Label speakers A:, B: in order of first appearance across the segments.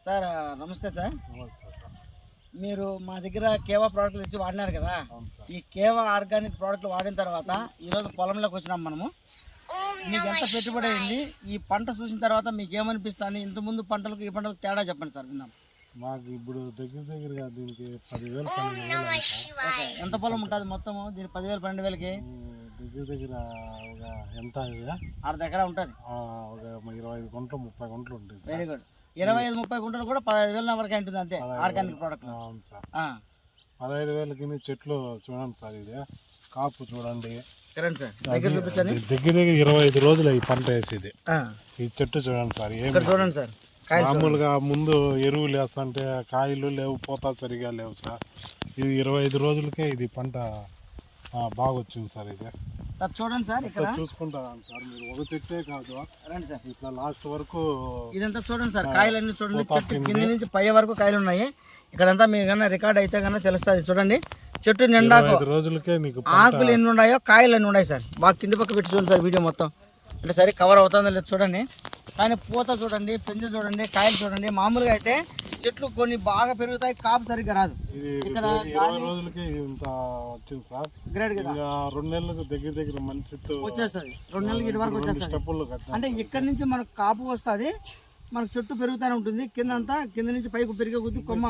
A: Sir నమస్తే sir. మీరు మా దగ్గర కేవా ప్రోడక్ట్లు తెచ్చి వాడినారు కదా. ఈ కేవా ఆర్గానిక్ ప్రోడక్ట్లు వాడిన తర్వాత ఈరోజు పొలంలోకి వచ్చినాం మనము. మీకు ఎంత పెట్టుబడి అయింది, ఈ పంట చూసిన తర్వాత మీకు ఏమనిపిస్తుంది, ఇంతకుముందు పంటలకు ఈ పంటలకు తేడా చెప్పండి సార్ విన్నాం.
B: మాకు ఇప్పుడు దగ్గరగా దీనికి 10,000
A: ఎంత పొలం ఉంటుంది మొత్తము దీనికి 10,000 12,000కి
B: దగ్గర ఒక ఎంత
A: అర్ధ ఎకరా ఉంటుంది.
B: ఒక 25 గుంటలు 30 గుంటలు ఉంటుంది.
A: Very good. 25-30 గుంటలు కూడా 15,000 వరకు ఉంటుంది అంతే ఆర్గానిక్ ప్రోడక్ట్.
B: అవును సార్. 15,000కి చెట్లు చూడండి సార్, ఇది కాపు చూడండి. దగ్గర 25 రోజులు ఈ పంట వేసేది. ఈ చెట్టు చూడండి సార్,
A: చూడండి సార్.
B: మామూలుగా ముందు ఎరువులు వేస్తుంటే కాయలు లేవు, పోతా సరిగా లేవు సార్. ఇది 25 రోజులకే ఇది పంట బాగా వచ్చింది సార్. ఇది
A: చూడండి సార్, ఇక్కడ
B: చూసుకుంటాను సార్. మీరు ఒక చెట్టే కాదు, రండి సార్, ఇట్లా లాస్ట్ వరకు
A: ఇదంతా చూడండి సార్. కాయలన్నీ చూడండి, చెట్టు కింద నుంచి పై వరకు కాయలు ఉన్నాయి. ఇక్కడంతా మీకు కన్నా రికార్డ్ అయితే కన్నా తెలుస్తుంది. చూడండి చెట్టు నిండా
B: రోజులకే మీకు
A: ఆకులు ఎన్ని ఉన్నాయో కాయలు ఎన్ని ఉన్నాయి సార్. బాగా కింది పక్క పెట్టి చూడండి సార్ వీడియో మొత్తం. అంటే సరే కవర్ అవుతుందో లేదు చూడండి. కానీ పూత చూడండి, పెంజ చూడండి, కాయలు చూడండి. మామూలుగా అయితే చెట్లు కొన్ని బాగా పెరుగుతాయి, కాపు సరిగ్గా రాదు.
B: ఇక్కడ 20 రోజులకి ఇంత వచ్చింది సార్.
A: గ్రేట్ కదా.
B: 2 నెలలకు దగ్గర మంచి
A: వచ్చేస్తుంది. 2 నెలలకి ఇటు వరకు వచ్చేస్తుంది. అంటే ఇక్కడ నుంచి మనకు కాపు వస్తుంది, మనకు చెట్టు పెరుగుతూనే ఉంటుంది. కింద నుంచి పైకి పెరిగే కొద్ది కొమ్మ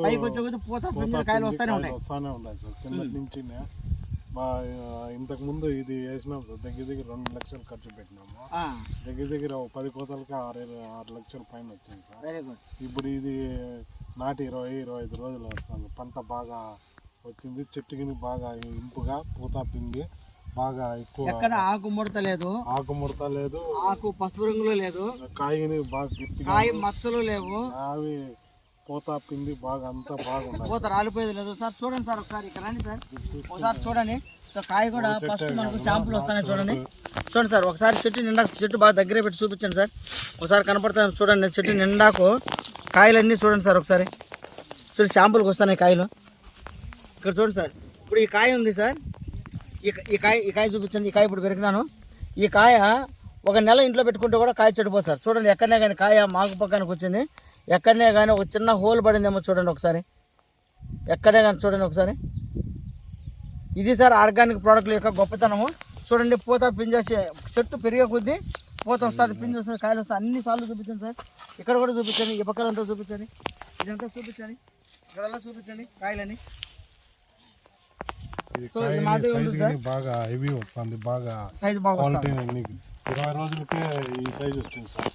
A: పైకి వచ్చే కొద్ది పూత పెంచిన కాయలు వస్తూనే ఉంటాయి
B: సార్. కింద నుంచి ఇంతకు ముందు ఇది వేసినాం సార్. దగ్గర 2 లక్షలు ఖర్చు పెట్టినాము. దగ్గర 10 కోతలకి 6 లక్షల పైన వచ్చింది సార్.
A: Very good.
B: ఇప్పుడు ఇది నాటి 20-25 రోజులు వస్తుంది. పంట బాగా వచ్చింది. చెట్టుకి బాగా ఇంపుగా పూత పిండి బాగా ఎక్కువ.
A: ఎక్కడ ఆకు ముడత లేదు, ఆకు పసుపు రంగులో లేదు,
B: కాయని బాగా గట్టిగా,
A: కాయ మచ్చలు లేవు,
B: అవి పూత పిండి బాగా అంతా బాగుంది.
A: పూత రాలిపోయేది లేదు సార్. చూడండి సార్, ఒకసారి ఇక్కడ రండి సార్, ఒకసారి చూడండి. కాయ కూడా ఫస్ట్ మనకు శాంపుల్ వస్తాయి చూడండి. చూడండి సార్, ఒకసారి చెట్టు నిండా, చెట్టు బాగా దగ్గర పెట్టి చూపించండి సార్. ఒకసారి కనపడతాను చూడండి, చెట్టు నిండాకు కాయలన్నీ చూడండి సార్. ఒకసారి చూడండి, శాంపుల్కి వస్తాయి కాయలు. ఇక్కడ చూడండి సార్, ఇప్పుడు ఈ కాయ ఉంది సార్. ఈ కాయ చూపించండి. ఈ కాయ ఇప్పుడు పెరిగినాను. ఈ కాయ ఒక నెల ఇంట్లో పెట్టుకుంటే కూడా కాయ చెడిపోతుంది సార్. చూడండి, ఎక్కడనే కానీ కాయ మాకు పక్కనకి వచ్చింది, ఎక్కడనే కానీ ఒక చిన్న హోల్ పడిందేమో చూడండి ఒకసారి. ఎక్కడే కానీ చూడండి ఒకసారి. ఇది సార్ ఆర్గానిక్ ప్రోడక్ట్ల యొక్క గొప్పతనము. చూడండి, పూత పింజ చెట్టు పెరిగే కొద్దీ పూత వస్తుంది, పింజ వస్తుంది, కాయలు వస్తాయి. అన్ని సార్లు చూపించండి సార్. ఇక్కడ కూడా చూపించండి, ఈ పక్కలంతా చూపించండి, ఇదంతా చూపించండి, ఇక్కడల్లా చూపించండి కాయలని.
B: బాగా హెవీ వస్తుంది, బాగా
A: సైజ్ బాగా
B: 20 రోజులకే ఈ సైజ్ వచ్చింది సార్.